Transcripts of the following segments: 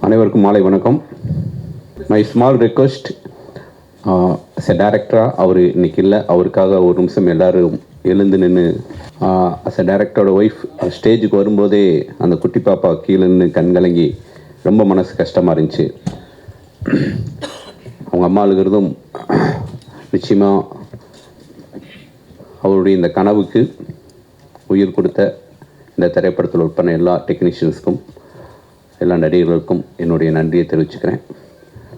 அனைவருக்கும் மாலை வணக்கம். My small request, as a டேரக்டராக அவர் இன்னைக்கு இல்லை, அவருக்காக ஒரு நிமிஷம் எல்லோரும் எழுந்து நின்று. அஸ் எ டேரக்டரோட ஒய்ஃப் ஸ்டேஜுக்கு வரும்போதே அந்த குட்டி பாப்பா கீழே நின்று கண்கலங்கி ரொம்ப மனசு கஷ்டமாக இருந்துச்சு. அவங்க அம்மா அழுகிறதும் நிச்சயமாக அவருடைய இந்த கனவுக்கு உயிர் கொடுத்த இந்த திரைப்படத்தில் ஒர்க் பண்ண எல்லா டெக்னீஷியன்ஸ்க்கும், எல்லா நடிகர்களுக்கும் என்னுடைய நன்றியை தெரிவிச்சுக்கிறேன்.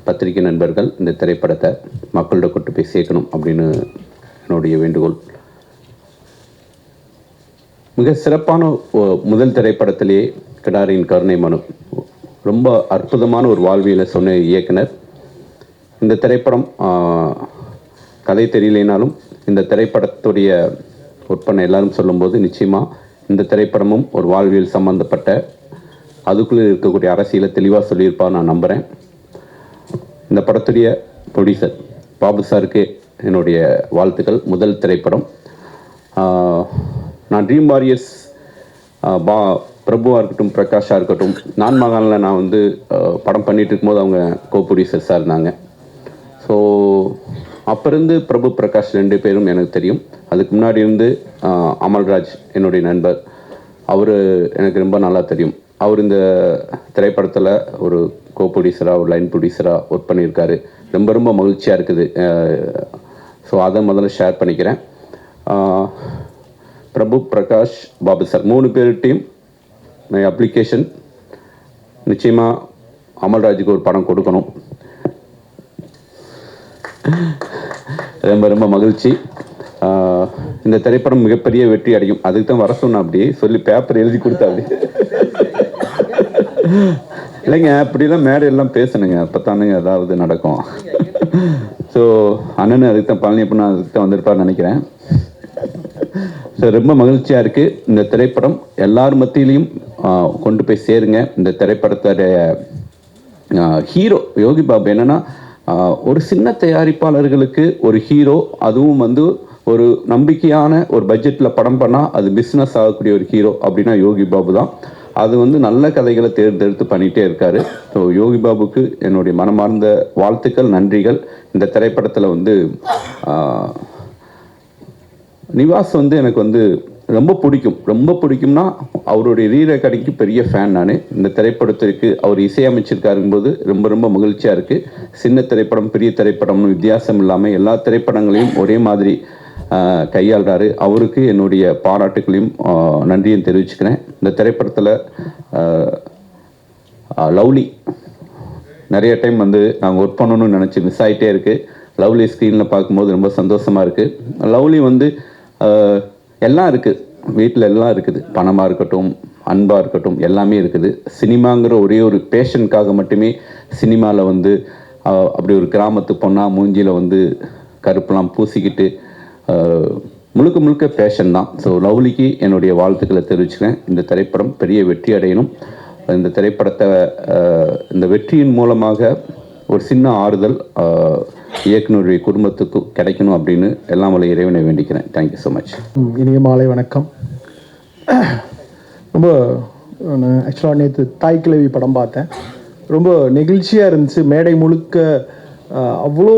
பத்திரிகை நண்பர்கள் இந்த திரைப்படத்தை மக்கள்கிட்ட கொண்டு போய் சேர்க்கணும் அப்படின்னு என்னுடைய வேண்டுகோள். மிக சிறப்பான முதல் திரைப்படத்திலேயே கிடாரியின் கருணை மனு, ரொம்ப அற்புதமான ஒரு வாழ்வியலை சொன்ன இயக்குனர். இந்த திரைப்படம் கதை தெரியலைனாலும் இந்த திரைப்படத்துடைய ஒர்க் பண்ண எல்லாரும் சொல்லும்போது நிச்சயமாக இந்த திரைப்படமும் ஒரு வாழ்வியல் சம்மந்தப்பட்ட, அதுக்குள்ளே இருக்கக்கூடிய அரசியலை தெளிவாக சொல்லியிருப்பான்னு நான் நம்புகிறேன். இந்த படத்துடைய ப்ரொடியூசர் பாபு சாருக்கு என்னுடைய வாழ்த்துக்கள். முதல் திரைப்படம். நான் ட்ரீம் வாரியர்ஸ் பிரபுவாக இருக்கட்டும், பிரகாஷாக இருக்கட்டும், நான் மகானில் நான் வந்து படம் பண்ணிகிட்டு இருக்கும்போது அவங்க கோ ப்ரொடியூசர்ஸாக இருந்தாங்க. ஸோ அப்போ இருந்து பிரபு பிரகாஷ் 2 பேரும் எனக்கு தெரியும். அதுக்கு முன்னாடி இருந்து அமல்ராஜ் என்னுடைய நண்பர், அவர் எனக்கு ரொம்ப நல்லா தெரியும். அவர் இந்த திரைப்படத்தில் ஒரு கோ ப்ரொடியூசராக, ஒரு லைன் ப்ரொடியூசராக ஒர்க் பண்ணியிருக்காரு. ரொம்ப ரொம்ப மகிழ்ச்சியாக இருக்குது. ஸோ அதை முதல்ல ஷேர் பண்ணிக்கிறேன். பிரபு, பிரகாஷ், பாபு சார் 3 பேர்கிட்டையும் மை அப்ளிகேஷன், நிச்சயமாக அமல்ராஜுக்கு ஒரு படம் கொடுக்கணும். ரொம்ப ரொம்ப மகிழ்ச்சி. இந்த திரைப்படம் மிகப்பெரிய வெற்றி அடையும். அதுக்கு தான் வர சொன்னேன், அப்படி சொல்லி பேப்பர் எழுதி கொடுத்தா. அப்படி இல்லைங்க, அப்படிலாம் மேடையெல்லாம் பேசணுங்க, அப்போ தானுங்க ஏதாவது நடக்கும். ஸோ அண்ணன் அதுக்கு தான், பழனியப்பன் அதுக்கு தான் வந்திருப்பார்னு நினைக்கிறேன். ஸோ ரொம்ப மகிழ்ச்சியாக இருக்குது. இந்த திரைப்படம் எல்லார் மத்தியிலையும் கொண்டு போய் சேருங்க. இந்த திரைப்படத்துடைய ஹீரோ யோகி பாபு என்னென்னா, ஒரு சின்ன தயாரிப்பாளர்களுக்கு ஒரு ஹீரோ, அதுவும் வந்து ஒரு நம்பிக்கையான ஒரு பட்ஜெட்டில் படம் பண்ணால் அது பிஸ்னஸ் ஆகக்கூடிய ஒரு ஹீரோ அப்படின்னா யோகி பாபு தான். அது வந்து நல்ல கதைகளை தேர்ந்தெடுத்து பண்ணிகிட்டே இருக்கார். ஸோ யோகி பாபுக்கு என்னுடைய மனமார்ந்த வாழ்த்துக்கள், நன்றிகள். இந்த திரைப்படத்தில் வந்து நிவாஸ் வந்து எனக்கு வந்து ரொம்ப பிடிக்கும். ரொம்ப பிடிக்கும்னா அவருடைய ரீரெக்கார்டிங்க்கு பெரிய ஃபேன் நான். இந்த திரைப்படத்திற்கு அவர் இசையமைச்சிருக்காருங்கும்போது ரொம்ப ரொம்ப மகிழ்ச்சியாக இருக்குது. சின்ன திரைப்படம், பெரிய திரைப்படம்னு வித்தியாசம் இல்லாமல் எல்லா திரைப்படங்களையும் ஒரே மாதிரி கையாளுறாரு. அவருக்கு என்னுடைய பாராட்டுகளையும் நன்றியும் தெரிவிச்சுக்கிறேன். இந்த திரைப்படத்தில் லவ்லி நிறைய டைம் வந்து நாங்கள் ஒர்க் பண்ணணும்னு நினச்சி மிஸ் ஆகிட்டே இருக்குது. லவ்லி ஸ்க்ரீனில் பார்க்கும்போது ரொம்ப சந்தோஷமாக இருக்குது. லவ்லி வந்து எல்லாம் இருக்குது, வீட்டில் எல்லாம் இருக்குது. பணமாக இருக்கட்டும், அன்பாக இருக்கட்டும், எல்லாமே இருக்குது. சினிமாங்கிற ஒரே ஒரு பேஷனுக்காக மட்டுமே சினிமாவில் வந்து அப்படி ஒரு கிராமத்து பொண்ணாக மூஞ்சியில் வந்து கருப்பெல்லாம் பூசிக்கிட்டு முழுக்க முழுக்க பேஷன் தான். ஸோ லவ்லிக்கு என்னுடைய வாழ்த்துக்களை தெரிவிச்சுக்கிறேன். இந்த திரைப்படம் பெரிய வெற்றி அடையணும். இந்த திரைப்படத்தை இந்த வெற்றியின் மூலமாக ஒரு சின்ன ஆறுதல் இயக்குனருடைய குடும்பத்துக்கு கிடைக்கணும் அப்படின்னு எல்லாம் வல்ல இறைவனை வேண்டிக்கிறேன். Thank you so much. இனிய மாலை வணக்கம். ரொம்ப ஆக்சுவலாக நேற்று தாய் கிழவி படம் பார்த்தேன். ரொம்ப நெகிழ்ச்சியாக இருந்துச்சு. மேடை முழுக்க அவ்வளோ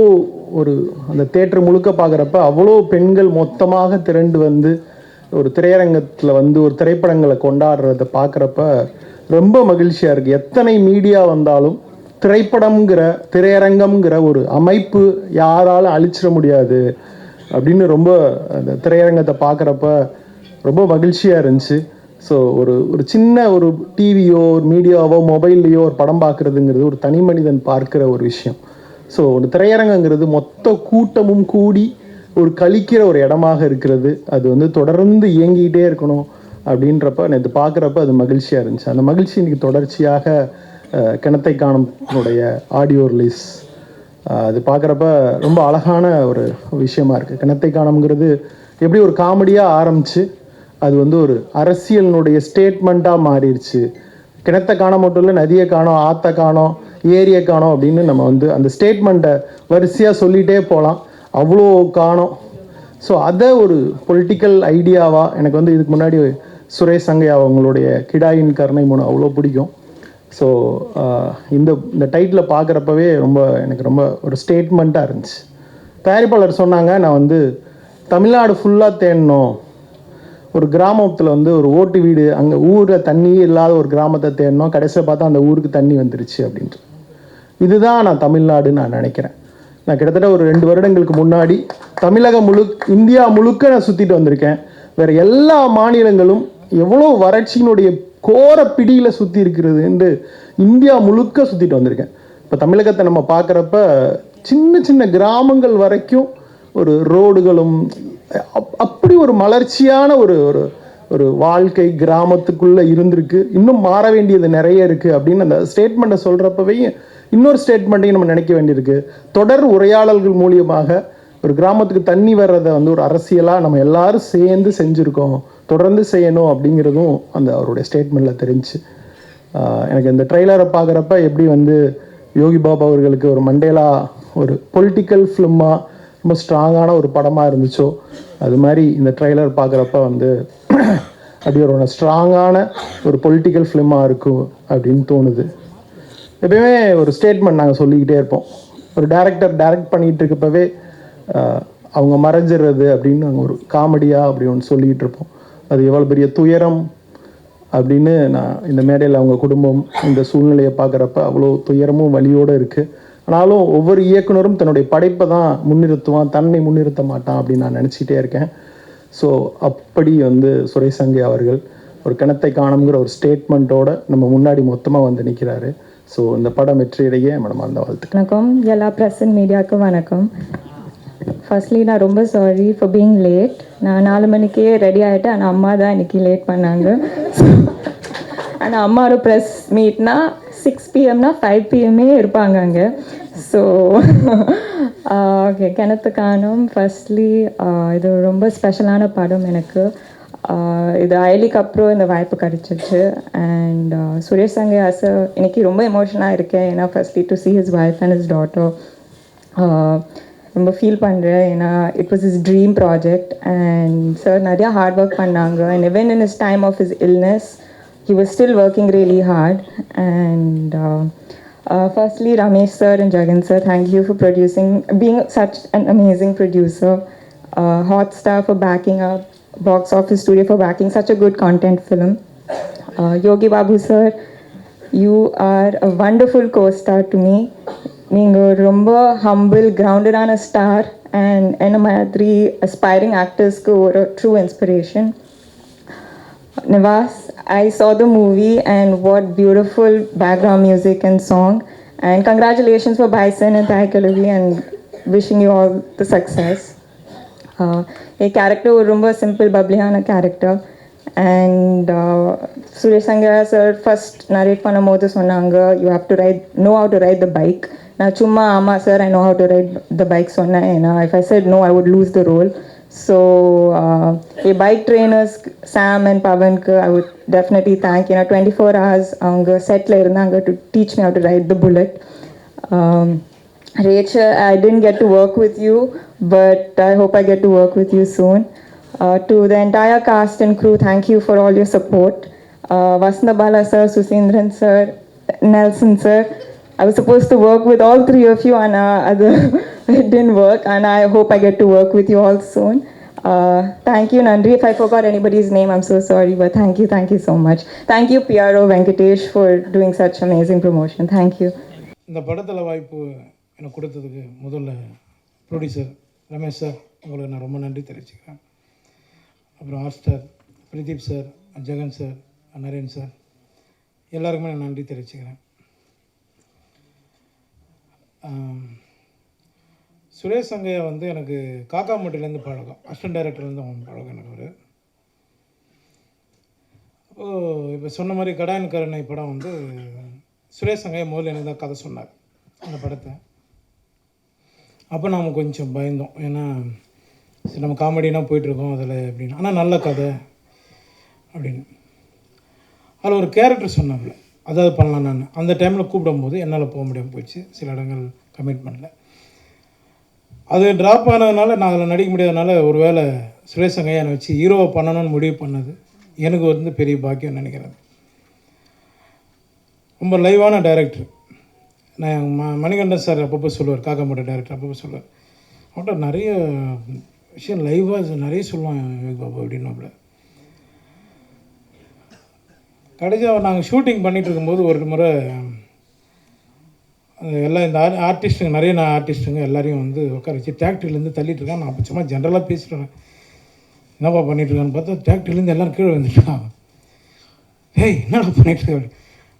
ஒரு அந்த தேட்டர் முழுக்க பார்க்குறப்ப அவ்வளோ பெண்கள் மொத்தமாக திரண்டு வந்து ஒரு திரையரங்கத்தில் வந்து ஒரு திரைப்படங்களை கொண்டாடுறத பார்க்குறப்ப ரொம்ப மகிழ்ச்சியாக இருக்குது. எத்தனை மீடியா வந்தாலும் திரையரங்கம்ங்கிற ஒரு அமைப்பு யாராலும் அழிச்சிட முடியாது அப்படின்னு ரொம்ப அந்த திரையரங்கத்தை பார்க்குறப்ப ரொம்ப மகிழ்ச்சியாக இருந்துச்சு. ஸோ ஒரு சின்ன ஒரு டிவியோ, ஒரு மீடியாவோ, மொபைல்லையோ ஒரு படம் பார்க்குறதுங்கிறது ஒரு தனி மனிதன் பார்க்குற ஒரு விஷயம். ஸோ ஒரு திரையரங்கங்கிறது மொத்த கூட்டமும் கூடி ஒரு கழிக்கிற ஒரு இடமாக இருக்கிறது. அது வந்து தொடர்ந்து இயங்கிக்கிட்டே இருக்கணும் அப்படின்றப்ப நேற்று பார்க்குறப்ப அது மகிழ்ச்சியாக இருந்துச்சு. அந்த மகிழ்ச்சி இன்றைக்கி தொடர்ச்சியாக கிணத்தை காணுடைய ஆடியோ ரிலீஸ் அது பார்க்குறப்ப ரொம்ப அழகான ஒரு விஷயமா இருக்குது. கிணத்தை காணுங்கிறது எப்படி ஒரு காமெடியாக ஆரம்பித்து அது வந்து ஒரு அரசியலினுடைய ஸ்டேட்மெண்ட்டாக மாறிடுச்சு. கிணத்தை காண மட்டும் இல்லை, நதியை காணோம், ஆற்றை காணோம், ஏரியை காணோம் அப்படின்னு நம்ம வந்து அந்த ஸ்டேட்மெண்ட்டை வரிசையாக சொல்லிகிட்டே போகலாம். அவ்வளோ காணோம். ஸோ அதை ஒரு பொலிட்டிக்கல் ஐடியாவாக எனக்கு வந்து இதுக்கு முன்னாடி சுரேஷ் சங்கையா அவங்களுடைய கிடாயின் கருணை மனு அவ்வளோ பிடிக்கும். ஸோ இந்த இந்த டைட்டிலை பார்க்குறப்பவே எனக்கு ரொம்ப ஒரு ஸ்டேட்மெண்ட்டாக இருந்துச்சு. தயாரிப்பாளர் சொன்னாங்க, நான் வந்து தமிழ்நாடு ஃபுல்லாக தேடணும், ஒரு கிராமத்தில் வந்து ஒரு ஓட்டு வீடு, அங்கே ஊரில் தண்ணியே இல்லாத ஒரு கிராமத்தை தேடணும், கடைசியில் பார்த்தா அந்த ஊருக்கு தண்ணி வந்துருச்சு அப்படின்ட்டு. இதுதான் நான் தமிழ்நாடுன்னு நான் நினைக்கிறேன். நான் கிட்டத்தட்ட ஒரு 2 வருடங்களுக்கு முன்னாடி தமிழகம் இந்தியா முழுக்க நான் சுற்றிட்டு வந்திருக்கேன். வேறு எல்லா மாநிலங்களும் எவ்வளோ வறட்சியினுடைய கோர பிடியில் சுற்றி இருக்கிறது என்று இந்தியா முழுக்க சுற்றிட்டு வந்திருக்கேன். இப்போ தமிழகத்தை நம்ம பார்க்குறப்ப சின்ன சின்ன கிராமங்கள் வரைக்கும் ஒரு ரோடுகளும் அப்படி ஒரு மலர்ச்சியான ஒரு ஒரு ஒரு வாழ்க்கை கிராமத்துக்குள்ளே இருந்திருக்கு. இன்னும் மாற வேண்டியது நிறைய இருக்குது அப்படின்னு அந்த ஸ்டேட்மெண்ட்டை சொல்கிறப்பவே இன்னொரு ஸ்டேட்மெண்ட்டையும் நம்ம நினைக்க வேண்டியிருக்கு. தொடர் உரையாடல்கள் மூலியமாக ஒரு கிராமத்துக்கு தண்ணி வர்றதை வந்து ஒரு அரசியலாக நம்ம எல்லாரும் சேர்ந்து செஞ்சுருக்கோம், தொடர்ந்து செய்யணும் அப்படிங்கிறதும் அந்த அவருடைய ஸ்டேட்மெண்ட்டில் தெரிஞ்சு. எனக்கு இந்த ட்ரெய்லரை பார்க்குறப்ப எப்படி வந்து யோகி பாபு அவர்களுக்கு ஒரு மண்டேலா ஒரு பொலிட்டிக்கல் ஃபிலிமாக ரொம்ப ஸ்ட்ராங்கான ஒரு படமாக இருந்துச்சோ, அது மாதிரி இந்த ட்ரெய்லர் பார்க்குறப்ப வந்து அப்படி ஒரு ஸ்ட்ராங்கான ஒரு பொலிட்டிக்கல் ஃபிலிமாக இருக்கும் அப்படின்னு தோணுது. எப்பயுமே ஒரு ஸ்டேட்மெண்ட் நாங்கள் சொல்லிக்கிட்டே இருப்போம். ஒரு டைரக்ட் பண்ணிகிட்டு இருக்கப்பவே அவங்க மறைஞ்சிடுறது அப்படின்னு நாங்கள் ஒரு காமெடியாக அப்படி ஒன்று சொல்லிக்கிட்டு இருப்போம். அது எவ்வளோ பெரிய துயரம் அப்படின்னு நான் இந்த மேடையில் அவங்க குடும்பம் இந்த சூழ்நிலையை பார்க்குறப்ப அவ்வளோ துயரமும் வலியோடு இருக்குது. ஆனாலும் ஒவ்வொரு இயக்குனரும் தன்னுடைய படைப்பை தான் முன்னிறுத்துவான், தன்னை முன்னிறுத்த மாட்டான் அப்படின்னு நான் நினச்சிக்கிட்டே இருக்கேன். ஸோ அப்படி வந்து சுரேஷ் சங்கை அவர்கள் ஒரு கிணத்தை காணுங்கிற ஒரு ஸ்டேட்மெண்ட்டோட நம்ம முன்னாடி மொத்தமாக வந்து நிற்கிறாரு. ஸோ இந்த படம் வெற்றியடைய மனமார்ந்த வாழ்த்து. வணக்கம் எல்லா ப்ரெஸ் அண்ட் மீடியாவுக்கும் வணக்கம். ஃபர்ஸ்ட்லி நான் ரொம்ப சாரி ஃபார் பீயிங் லேட். நான் 4 மணிக்கே ரெடி ஆகிட்டேன், ஆனால் அம்மா தான் இன்றைக்கி லேட் பண்ணாங்க. ஆனால் அம்மாவோட ப்ரெஸ் மீட்னா 6 PM 5 PM இருப்பாங்க அங்கே. ஸோ ஓகே, கிணத்து காணும். ஃபர்ஸ்ட்லி இது ரொம்ப ஸ்பெஷலான படம் எனக்கு. இது அயலிக்கு அப்புறம் இந்த வாய்ப்பு கிடச்சிச்சு. அண்ட் சுரேஷ் சங்கை சார் இன்னைக்கு ரொம்ப எமோஷனாக இருக்கேன். ஏன்னா firstly to C his wife and his daughter ரொம்ப ஃபீல் பண்ணுறேன். ஏன்னா it was his dream project and sir நிறையா ஹார்ட் ஒர்க் பண்ணாங்க. And even in his time of his illness he was still working really hard. And firstly Ramesh sir and Jagan sir, thank you for being such an amazing producer. Hotstar for backing up, Box Office Studio for backing such a good content film. Yogi Babu sir, you are a wonderful co-star to me. நீங்கள் ரொம்ப humble கிரவுண்டடான star and என்ன மாதிரி aspiring ஆக்டர்ஸ்க்கு ஒரு true inspiration. Nivas, I saw the movie and what beautiful background music and song. And congratulations for Bison and Thai Kalavi and wishing you all the success. A character ஒரு ரொம்ப simple பப்ளியான character. And Suresh சங்கை sir first narrate பண்ணும்போது சொன்னாங்க, you have to know how to ride the bike. நான் சும்மா ஆமாம் sir I know how to ride the bike சொன்னேன். ஏன்னா if I said no I would lose the role. So bike trainers Sam and Pavanக்கு I would definitely thank. 24 hours அவங்க settle இருந்தாங்க to teach me how to ride the bullet. Rachel, I didn't get to work with you, but I hope I get to work with you soon. To the entire cast and crew, thank you for all your support. Vasna Bala sir, Susindran sir, Nelson sir. I was supposed to work with all 3 of you and it didn't work, and I hope I get to work with you all soon. Thank you Nandri, if I forgot anybody's name I'm so sorry, but thank you so much. Thank you PRO Venkatesh for doing such amazing promotion. Thank you. இந்த படத்தில் வாய்ப்பு எனக்கு கொடுத்ததுக்கு முதல்ல producer Ramesh sir, உங்களுக்கு நான் ரொம்ப நன்றி தெரிவிச்சுக்கிறேன். அப்புறம் Hotstar Pradeep sir, Jagan sir, Naren sir, எல்லாருக்குமே நான் நன்றி தெரிவிச்சுக்கிறேன். சுரேஷ் சங்கையா வந்து எனக்கு காக்காமட்டிலேருந்து பழக்கம், அசிஸ்டன்ட் டைரக்டர்லேருந்து அவன் பழக்கம் எனக்கு ஒரு. இப்போ சொன்ன மாதிரி கடாயன் கருணை படம் வந்து சுரேஷ் சங்கையா முதல்ல எனக்கு தான் கதை சொன்னார் அந்த படத்தை. அப்போ நாம் கொஞ்சம் பயந்தோம், ஏன்னா சரி நம்ம காமெடினா போயிட்டுருக்கோம் அதில் அப்படின்னு, ஆனால் நல்ல கதை அப்படின்னு. அதில் ஒரு கேரக்டர் சொன்னாங்க, அதாவது பண்ணலாம். நான் அந்த டைமில் கூப்பிடும்போது என்னால் போக முடியாமல் போயிடுச்சு, சில இடங்கள் கமிட்மெண்ட்டில். அது ட்ராப் ஆனதுனால நான் அதில் நடிக்க முடியாதனால ஒரு வேளை சுரேஷ் சங்கையா என்னை வச்சு ஹீரோவை பண்ணணும்னு முடிவு பண்ணது எனக்கு வந்து பெரிய பாக்கியம் நினைக்கிறேன். ரொம்ப லைவான டைரக்டர். நான் மணிகண்டன் சார் அப்பப்போ சொல்லுவார், காக்கா மாட்ட டைரக்டர் அப்பப்போ சொல்லுவார், அவன்கிட்ட நிறைய விஷயம் லைவாக நிறைய சொல்லுவான் விவேக் பாபு அப்படின்னாப்புல. கடைசியாக நாங்கள் ஷூட்டிங் பண்ணிகிட்டு இருக்கும்போது ஒரு முறை எல்லாம் இந்த ஆர்டிஸ்ட்டுங்க நிறைய ஆர்டிஸ்ட்டுங்க எல்லாரையும் வந்து உட்கார வச்சு டிராக்டர்லேருந்து தள்ளிட்டு இருக்கான். நான் சும்மா ஜென்ரலாக பேசிட்டேன், என்னப்பா பண்ணிகிட்ருக்கான்னு பார்த்தா டிராக்டர்லேருந்து எல்லோரும் கீழே வந்துட்டான். ஏய் என்னடா பண்ணிகிட்ருக்க,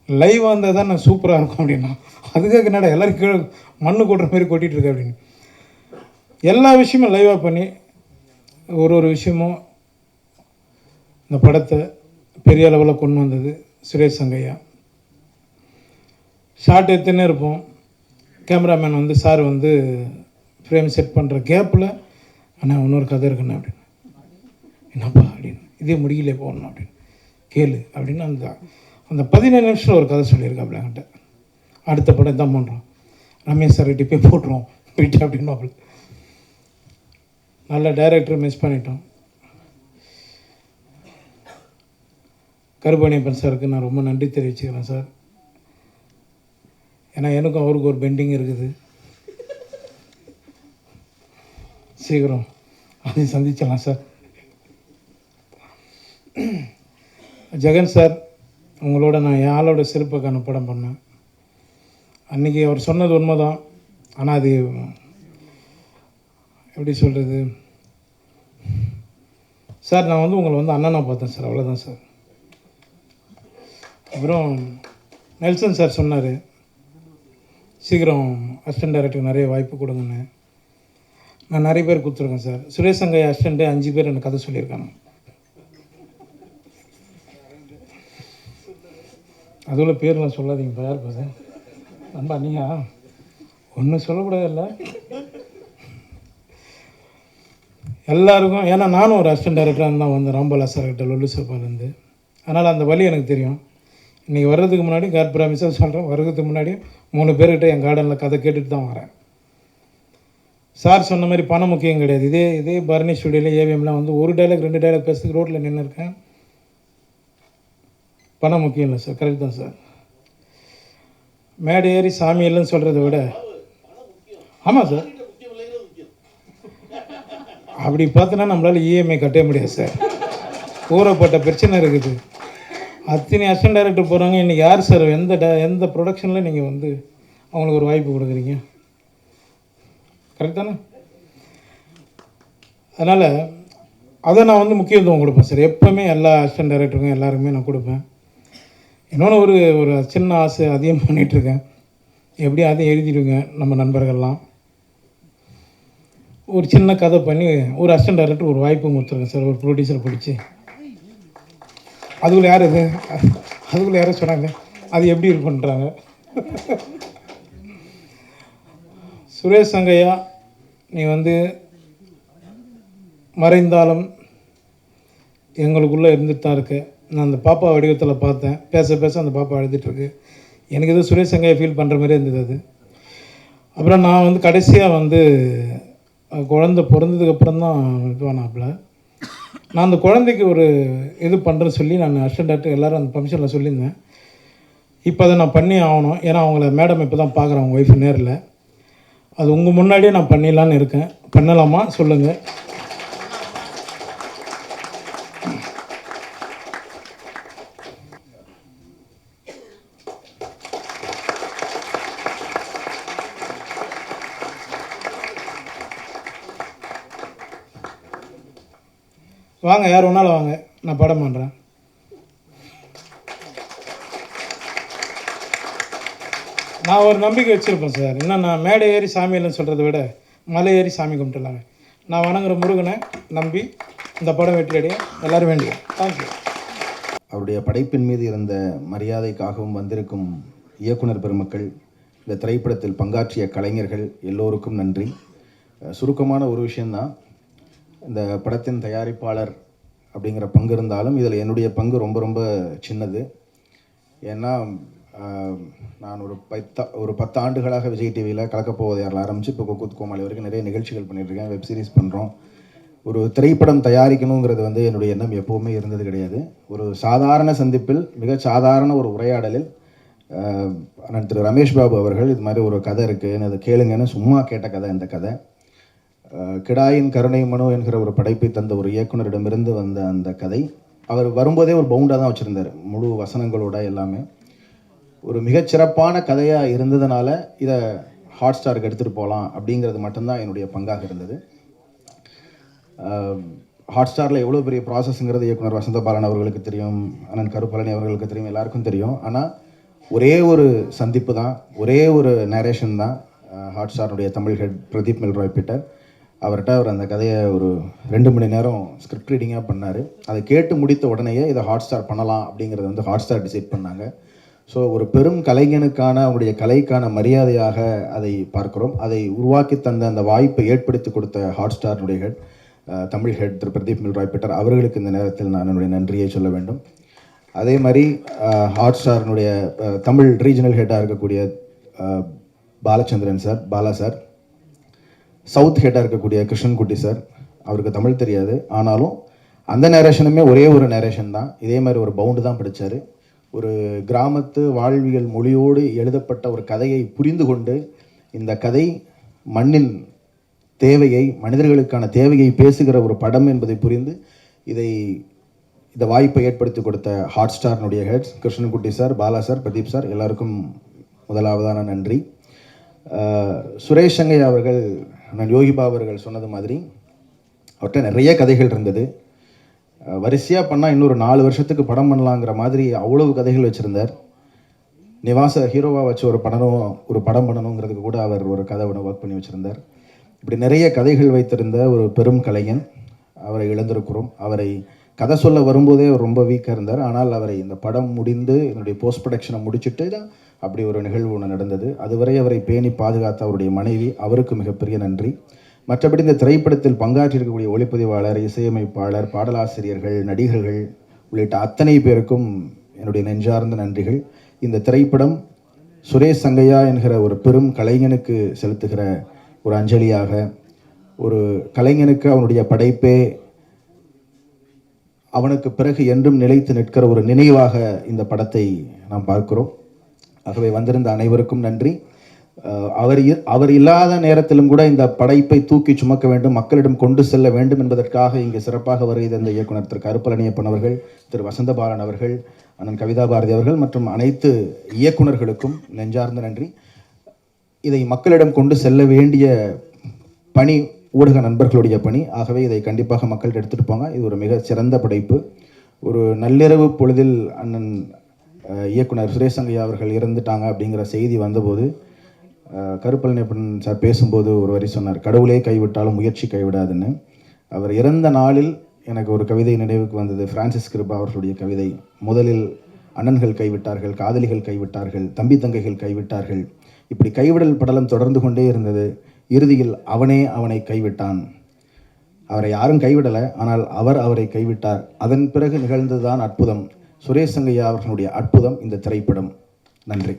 லைவாக இருந்தால் தான் நான் சூப்பராக இருக்கும் அப்படின்னா, அதுக்காக என்னடா எல்லோரும் கீழே மண்ணு கொட்டுற மாதிரி கொட்டிகிட்ருக்க அப்படின்னு. எல்லா விஷயமும் லைவாக பண்ணி ஒரு விஷயமும் இந்த படத்தை பெரிய அளவில் கொண்டு வந்தது சுரேஷ் சங்கையா. ஷார்ட் எடுத்துன்னே இருப்போம், கேமராமேன் வந்து சார் வந்து ஃப்ரேம் செட் பண்ணுற கேப்பில் ஆனால் இன்னொரு கதை இருக்குண்ணே அப்படின்னு, என்னப்பா அப்படின்னு, இதே முடியல போகணும் அப்படின்னு, கேளு அப்படின்னு அந்த 17 நிமிஷத்தில் ஒரு கதை சொல்லியிருக்காப்புல என்கிட்ட. அடுத்த படம் தான் பண்ணுறோம், ரமேஷ் சார் கிட்டே போய் போட்டுருவோம் போயிட்டு அப்படின்னு. நல்ல டைரக்டர் மிஸ் பண்ணிட்டோம். கருப்பணியப்பன் சாருக்கு நான் ரொம்ப நன்றி தெரிவிச்சுக்கிறேன் சார். ஏன்னா எனக்கும் அவருக்கு ஒரு பெண்டிங் இருக்குது, சீக்கிரம் அதையும் சந்திச்சிடலாம் சார். ஜெகன் சார், உங்களோட நான் என் ஆளோட சிறப்புக்கான படம் பண்ணேன். அன்றைக்கி அவர் சொன்னது உண்மை தான், ஆனால் அது எப்படி சொல்கிறது சார், நான் வந்து உங்களை வந்து அண்ணனாக பார்த்தேன் சார், அவ்வளோதான் சார். அப்புறம் நெல்சன் சார் சொன்னார், சீக்கிரம் அசிஸ்டன்ட் டைரக்டருக்கு நிறைய வாய்ப்பு கொடுங்கன்னு. நான் நிறைய பேர் கொடுத்துருக்கேன் சார். சுரேஷ் சங்கை அசிஸ்டண்ட்டே 5 பேர் எனக்கு கதை சொல்லியிருக்காங்க. அதுவும் பேர்லாம் சொல்லாதீங்க, யார் பாரு நண்பா, நீங்கள் ஒன்றும் சொல்லக்கூடாதுல்ல எல்லாருக்கும். ஏன்னா நானும் ஒரு அசிஸ்டன்ட் டைரக்டராக தான் வந்தேன் ராம்பாலா சார்கிட்ட, லொல்லு சப்பாலேருந்து. அதனால் அந்த வழி எனக்கு தெரியும். இன்றைக்கி வர்றதுக்கு முன்னாடி காட் ப்ராமிஸாக சொல்கிறேன், வர்றதுக்கு முன்னாடி 3 பேர்கிட்ட என் கார்டனில் கதை கேட்டுட்டு தான் வரேன். சார் சொன்ன மாதிரி பணம் முக்கியம் கிடையாது. இதே பரணி ஸ்டுடியோவில் ஏவிஎம்லாம் வந்து 1 டைலாக் 2 டைலாக் பேசுறதுக்கு ரோட்டில் நின்று இருக்கேன். பணம் முக்கியம் இல்லை சார், கரெக்ட் தான் சார். மேடை ஏறி சாமி இல்லைன்னு சொல்கிறத விட, ஆமாம் சார், அப்படி பார்த்தோன்னா நம்மளால் இஎம்ஐ கட்ட முடியாது சார். ஊறப்பட்ட பிரச்சனை இருக்குது. அத்தனை அசிஸ்டன்ட் டைரக்டர் போகிறாங்க. இன்றைக்கி யார் சார் எந்த ப்ரொடக்ஷனில் நீங்கள் வந்து அவங்களுக்கு ஒரு வாய்ப்பு கொடுக்குறீங்க? கரெக்ட் தானே? அதனால் அதை நான் வந்து முக்கியத்துவம் கொடுப்பேன் சார். எப்போவுமே எல்லா அசிஸ்டன்ட் டைரக்டருக்கும் எல்லாருக்குமே நான் கொடுப்பேன். இன்னொன்று ஒரு சின்ன ஆசை அதையும் பண்ணிகிட்ருக்கேன். எப்படியும் அதையும் எழுதிடுங்க நம்ம நண்பர்கள்லாம். ஒரு சின்ன கதை பண்ணி ஒரு அசிஸ்டன்ட் டைரக்டர் ஒரு வாய்ப்பு கொடுத்துருக்கேன் சார், ஒரு ப்ரொடியூசர் பிடிச்சி. அதுக்குள்ளே யாரும் சொன்னாங்க அது எப்படி இருக்குன்றாங்க. சுரேஷ் சங்கையா, நீ வந்து மறைந்தாலும் எங்களுக்குள்ளே இருந்துட்டு தான் இருக்கு. நான் அந்த பாப்பா வடிவத்தில் பார்த்தேன், பேச அந்த பாப்பா அழுதுட்டுருக்கு. எனக்கு எதுவும் சுரேஷ் சங்கையை ஃபீல் பண்ணுற மாதிரியே இருந்தது அது. அப்புறம் நான் வந்து கடைசியாக வந்து குழந்தை பிறந்ததுக்கப்புறம் தான் இதுவானாப்புல. நான் அந்த குழந்தைக்கு ஒரு இது பண்ணுறேன்னு சொல்லி நான் அசிஸ்டன்ட் டைரக்டர் எல்லோரும் அந்த ஃபங்க்ஷனில் சொல்லியிருந்தேன். இப்போ அதை நான் பண்ணி ஆகணும். ஏன்னா அவங்கள மேடம் இப்போ தான் பார்க்குறேன், அவங்க ஒய்ஃபு நேரில். அது உங்கள் முன்னாடியே நான் பண்ணிடலான்னு இருக்கேன். பண்ணலாமா சொல்லுங்கள். வாங்க, யார் ஒன்றாலும் வாங்க, நான் படம் பண்ணுறேன். நான் ஒரு நம்பிக்கை வச்சுருப்பேன் சார். என்னன்னா மேடை ஏறி சாமி இல்லைன்னு சொல்கிறத விட மலை ஏறி சாமி கும்பிட்டுலாங்க. நான் வணங்குற முருகனை நம்பி இந்த படம் வெற்றியடைய எல்லோரும் வேண்டியது. தேங்க்யூ. அவருடைய படைப்பின் மீது இருந்த மரியாதைக்காகவும் வந்திருக்கும் இயக்குனர் பெருமக்கள், இந்த திரைப்படத்தில் பங்காற்றிய கலைஞர்கள் எல்லோருக்கும் நன்றி. சுருக்கமான ஒரு விஷயந்தான், இந்த படத்தின் தயாரிப்பாளர் அப்படிங்கிற பங்கு இருந்தாலும் இதில் என்னுடைய பங்கு ரொம்ப ரொம்ப சின்னது. ஏன்னா நான் ஒரு 10 ஆண்டுகளாக விஜய் டிவியில் கலக்கப்போவது யாரில் ஆரம்பித்து இப்போ குக்கூத் கோமாளி வரைக்கும் நிறைய நிகழ்ச்சிகள் பண்ணிகிட்ருக்கேன், வெப் சீரிஸ் பண்ணுறோம். ஒரு திரைப்படம் தயாரிக்கணுங்கிறது வந்து என்னுடைய எண்ணம் எப்போவுமே இருந்தது கிடையாது. ஒரு சாதாரண சந்திப்பில் மிக சாதாரண ஒரு உரையாடலில் அண்ணன் திரு ரமேஷ் பாபு அவர்கள் இது மாதிரி ஒரு கதை இருக்குன்னு அதை கேளுங்கன்னு சும்மா கேட்ட கதை இந்த கதை. கிடாயின் கருணை மனு என்கிற ஒரு படைப்பை தந்த ஒரு இயக்குனரிடமிருந்து வந்த அந்த கதை அவர் வரும்போதே ஒரு பவுண்டாக தான் வச்சுருந்தார், முழு வசனங்களோட எல்லாமே. ஒரு மிகச்சிறப்பான கதையாக இருந்ததுனால இதை ஹாட் ஸ்டாருக்கு எடுத்துகிட்டு போகலாம் அப்படிங்கிறது மட்டும்தான் என்னுடைய பங்காக இருந்தது. ஹாட் ஸ்டாரில் எவ்வளோ பெரிய ப்ராசஸ்ங்கிறது இயக்குனர் வசந்த பாலன் அவர்களுக்கு தெரியும், அண்ணன் கருப்பழனி அவர்களுக்கு தெரியும், எல்லாருக்கும் தெரியும். ஆனால் ஒரே ஒரு சந்திப்பு தான், ஒரே ஒரு நரேஷன் தான் ஹாட் ஸ்டாருடைய தமிழ் ஹெட் பிரதீப் மில்ராய் பீட்டர். அவர்கிட்ட அவர் அந்த கதையை ஒரு 2 மணி நேரம் ஸ்கிரிப்ட் ரீடிங்காக பண்ணார். அதை கேட்டு முடித்த உடனேயே இதை ஹாட் ஸ்டார் பண்ணலாம் அப்படிங்கிறத வந்து ஹாட் ஸ்டார் டிசைட் பண்ணாங்க. ஸோ ஒரு பெரும் கலைஞனுக்கான அவருடைய கலைக்கான மரியாதையாக அதை பார்க்கிறோம். அதை உருவாக்கி தந்த அந்த வாய்ப்பை ஏற்படுத்தி கொடுத்த ஹாட் ஸ்டாருடைய ஹெட் தமிழ் ஹெட் திரு பிரதீப் மில்ராய் பீட்டர் அவர்களுக்கு இந்த நேரத்தில் நான் என்னுடைய நன்றியை சொல்ல வேண்டும். அதே மாதிரி ஹாட் ஸ்டாரினுடைய தமிழ் ரீஜனல் ஹெட்டாக இருக்கக்கூடிய Balachandran sir, Bala sir, south ஹெட்டாக இருக்கக்கூடிய கிருஷ்ணன்குட்டி சார், அவருக்கு தமிழ் தெரியாது, ஆனாலும் அந்த நேரேஷனுமே ஒரே ஒரு நேரேஷன் தான், இதே மாதிரி ஒரு பவுண்டு தான் படித்தார். ஒரு கிராமத்து வாழ்வியல் மொழியோடு எழுதப்பட்ட ஒரு கதையை புரிந்து கொண்டு இந்த கதை மண்ணின் தேவையை, மனிதர்களுக்கான தேவையை பேசுகிற ஒரு படம் என்பதை புரிந்து இந்த வாய்ப்பை ஏற்படுத்தி கொடுத்த ஹாட் ஸ்டாரினுடைய heads Krishnankutty sir, Bala sir, Pradeep sir எல்லாருக்கும் முதலாவதான நன்றி. சுரேஷ் சங்கை அவர்கள், நான் யோகிபா அவர்கள் சொன்னது மாதிரி அவர்கிட்ட நிறைய கதைகள் இருந்தது. வரிசையாக பண்ணால் இன்னொரு 4 வருஷத்துக்கு படம் பண்ணலாங்கிற மாதிரி அவ்வளவு கதைகள் வச்சுருந்தார். நிவாச ஹீரோவாக வச்சு ஒரு படம் பண்ணணுங்கிறதுக்கு கூட அவர் ஒரு கதை ஒன்று ஒர்க் பண்ணி வச்சுருந்தார். இப்படி நிறைய கதைகள் வைத்திருந்த ஒரு பெரும் கலைஞன். அவரை இழந்திருக்கிறோம். அவரை கதை சொல்ல வரும்போதே அவர் ரொம்ப வீக்காக இருந்தார். ஆனால் அவரை இந்த படம் முடிந்து என்னுடைய போஸ்ட் ப்ரொடக்ஷனை முடிச்சுட்டு தான் அப்படி ஒரு நிகழ்வு ஒன்று நடந்தது. அதுவரை அவரை பேணி பாதுகாத்த அவருடைய மனைவி, அவருக்கு மிகப்பெரிய நன்றி. மற்றபடி இந்த திரைப்படத்தில் பங்காற்றிருக்கக்கூடிய ஒளிப்பதிவாளர், இசையமைப்பாளர், பாடலாசிரியர்கள், நடிகர்கள் உள்ளிட்ட அத்தனை பேருக்கும் என்னுடைய நெஞ்சார்ந்த நன்றிகள். இந்த திரைப்படம் சுரேஷ் சங்கையா என்கிற ஒரு பெரும் கலைஞனுக்கு செலுத்துகிற ஒரு அஞ்சலியாக, ஒரு கலைஞனுக்கு அவனுடைய படைப்பே அவனுக்கு பிறகு என்றும் நிலைத்து நிற்கிற ஒரு நினைவாக இந்த படத்தை நாம் பார்க்கிறோம். ஆகவே வந்திருந்த அனைவருக்கும் நன்றி. அவர் இல்லாத நேரத்திலும் கூட இந்த படைப்பை தூக்கி சுமக்க வேண்டும், மக்களிடம் கொண்டு செல்ல வேண்டும் என்பதற்காக இங்கு சிறப்பாக வருகை தந்த இயக்குனர் திரு கருப்பழனியப்பன் அவர்கள், திரு வசந்த பாலன் அவர்கள், அண்ணன் கவிதா பாரதி அவர்கள் மற்றும் அனைத்து இயக்குனர்களுக்கும் நெஞ்சார்ந்த நன்றி. இதை மக்களிடம் கொண்டு செல்ல வேண்டிய பணி ஊடக நண்பர்களுடைய பணி. ஆகவே இதை கண்டிப்பாக மக்கள் எடுத்துகிட்டு போங்க. இது ஒரு மிக சிறந்த படைப்பு. ஒரு நள்ளிரவு பொழுதில் அண்ணன் இயக்குனர் சுரேஷ் சங்கையா அவர்கள் இறந்துட்டாங்க அப்படிங்கிற செய்தி வந்தபோது கருப்பழனியப்பன் சார் பேசும்போது ஒரு வரி சொன்னார், கடவுளே கைவிட்டாலும் முயற்சி கைவிடாதுன்னு. அவர் இறந்த நாளில் எனக்கு ஒரு கவிதை நினைவுக்கு வந்தது, பிரான்சிஸ் கிருபா அவர்களுடைய கவிதை. முதலில் அண்ணன்கள் கைவிட்டார்கள், காதலிகள் கைவிட்டார்கள், தம்பி தங்கைகள் கைவிட்டார்கள், இப்படி கைவிடல் படலம் தொடர்ந்து கொண்டே இருந்தது. இறுதியில் அவனை கைவிட்டான். அவரை யாரும் கைவிடலை, ஆனால் அவரை கைவிட்டார். அதன் பிறகு நிகழ்ந்ததுதான் அற்புதம். சுரேஷ் சங்கையா அவர்களுடைய அற்புதம் இந்த திரைப்படம். நன்றி.